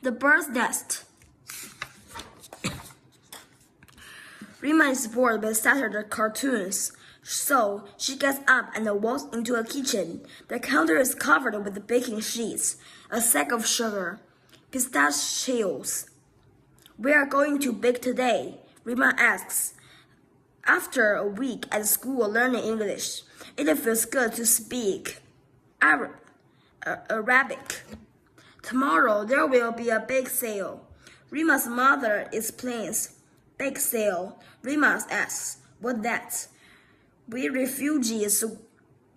The bird's nest. Rima is bored with Saturday cartoons, so she gets up and walks into a kitchen. The counter is covered with baking sheets, a sack of sugar, pistachios. "We are going to bake today," Rima asks. After a week at school learning English, it feels good to speak Arabic. Tomorrow there will be a bake sale. Rima's mother explains. Bake sale, Rima asks. "What's that?" "We refugees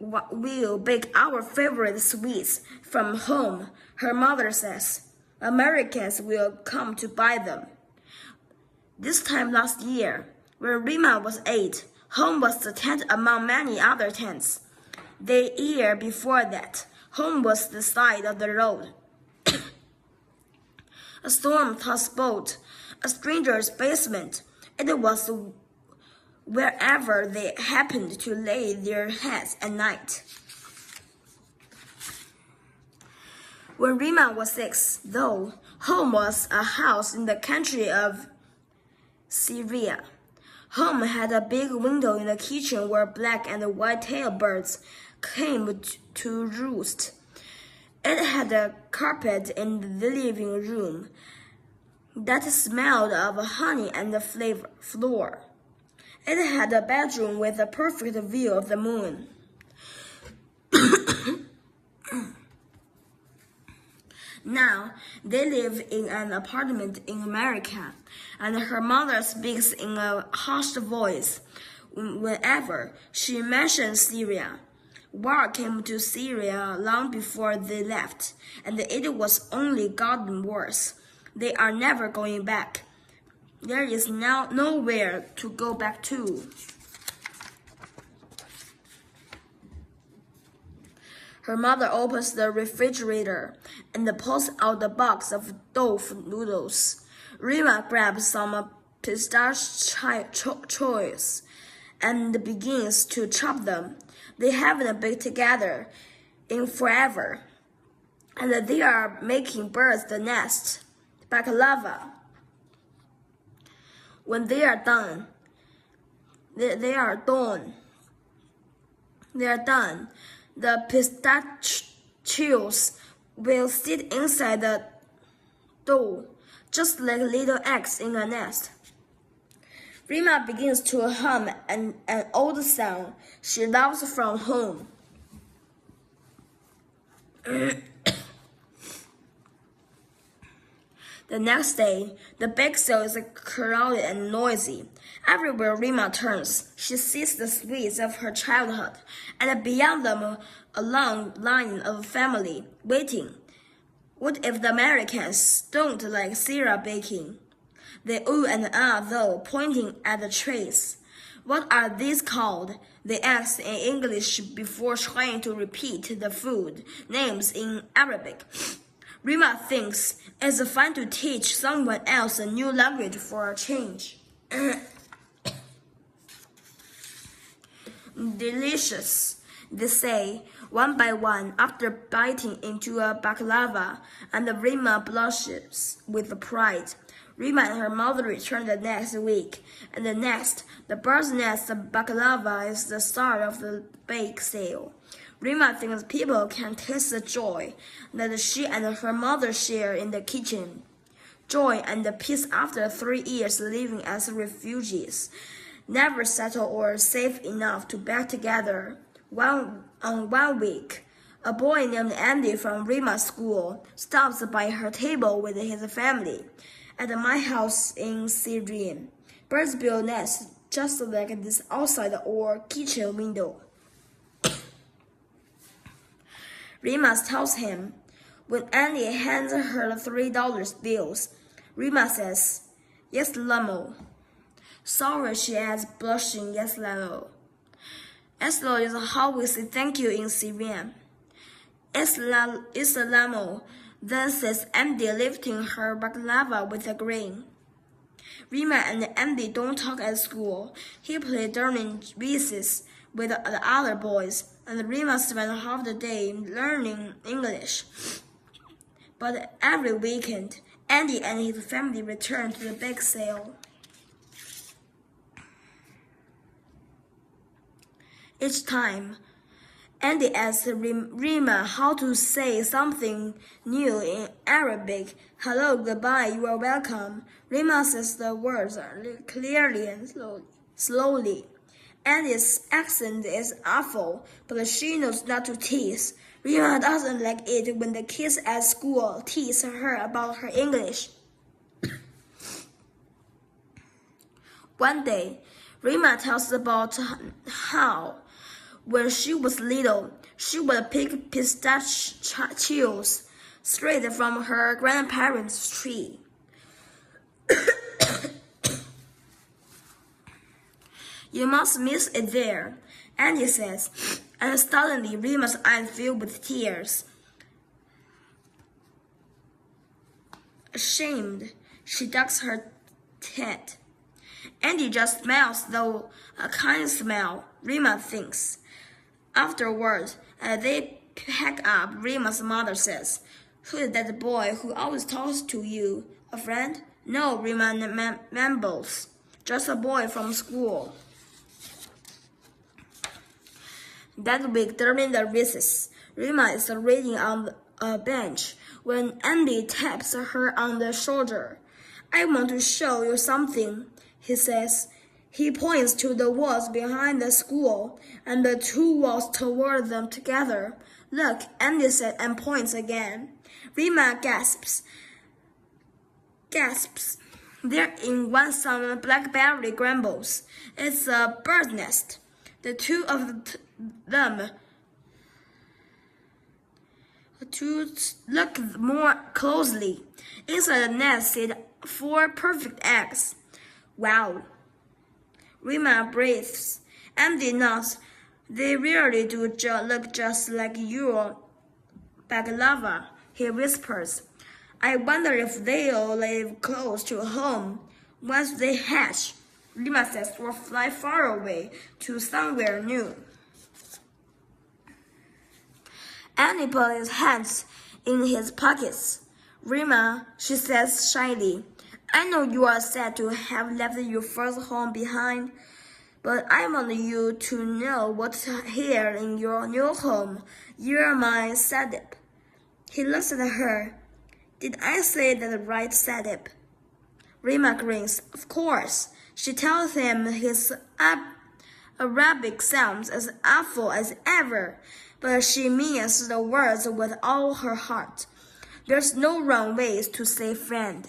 will bake our favorite sweets from home," her mother says. "Americans will come to buy them." This time last year, when Rima was 8, home was the tent among many other tents. The year before that, home was the side of the road. A storm tossed boat, a stranger's basement. It was wherever they happened to lay their heads at night. When Rima was 6, though, home was a house in the country of Syria. Home had a big window in the kitchen where black and white-tailed birds came to roost. It had a carpet in the living room that smelled of honey and the floor. It had a bedroom with a perfect view of the moon. Now, they live in an apartment in America, and her mother speaks in a hushed voice whenever she mentions Syria. War came to Syria long before they left, and it was only gotten worse. They are never going back. There is now nowhere to go back to. Her mother opens the refrigerator and pulls out a box of tofu noodles. Rima grabs some pistachios and begins to chop them. They haven't baked together in forever, and they are making birds the nest, baklava. When they are done, the pistachios will sit inside the dough, just like little eggs in a nest. Rima begins to hum an old song she loves from home. The next day, the bake sale is crowded and noisy. Everywhere Rima turns, she sees the sweets of her childhood, and beyond them a long line of family waiting. What if the Americans don't like Syria baking? They ooh and ah, though, pointing at the trays. "What are these called?" they ask in English before trying to repeat the food names in Arabic. Rima thinks it's fun to teach someone else a new language for a change. "Delicious," they say, one by one, after biting into a baklava, and Rima blushes with pride. Rima and her mother return the next week, and the bird's nest baklava is the start of the bake sale. Rima thinks people can taste the joy that she and her mother share in the kitchen. Joy and peace after 3 years living as refugees, never settled or safe enough to back together. One week, a boy named Andy from Rima's school stops by her table with his family. "At my house in Syria, birds build nests just like this outside or kitchen window." Rima tells him. When Annie hands her the $3 bills, Rima says, "Yes, Lamo." "Sorry," she adds, blushing, "Yes, Lamo." Eslo is how we say thank you in Syrian. Islamo, then says Andy, lifting her baklava with a grin. Rima and Andy don't talk at school. He played during recess with the other boys, and Rima spent half the day learning English. But every weekend, Andy and his family returned to the bake sale. Each time, Andy asked Rima how to say something new in Arabic. Hello, goodbye, you are welcome. Rima says the words clearly and slowly. Andy's accent is awful, but she knows not to tease. Rima doesn't like it when the kids at school tease her about her English. One day, Rima tells about how, when she was little, she would pick pistachios straight from her grandparents' tree. You must miss it there, Andy says, and suddenly Rima's eyes fill with tears. Ashamed, she ducks her head. Andy just smiles, though a kind smile, Rima thinks. Afterward, as they pack up, Rima's mother says, Who is that boy who always talks to you? A friend? No, Rima mumbles. Just a boy from school. That week, during the recess, Rima is reading on a bench when Andy taps her on the shoulder. I want to show you something, he says. He points to the walls behind the school and the two walls toward them together. Look, Andy said and points again. Rima gasps. There in one some blackberry brambles. It's a bird's nest. The two of them to look more closely. Inside the nest sit 4 perfect eggs. Wow. Rima breathes. Andy nods. They really do look just like your baklava, he whispers. I wonder if they'll live close to home. Once they hatch, Rima says, or fly far away to somewhere new. Andy put his hands in his pockets. Rima, she says shyly, I know you are sad to have left your first home behind, but I want you to know what's here in your new home. You're my Sadip. He looks at her. Did I say that right, Sadip? Rima grins. Of course. She tells him his Arabic sounds as awful as ever, but she means the words with all her heart. There's no wrong ways to say friend.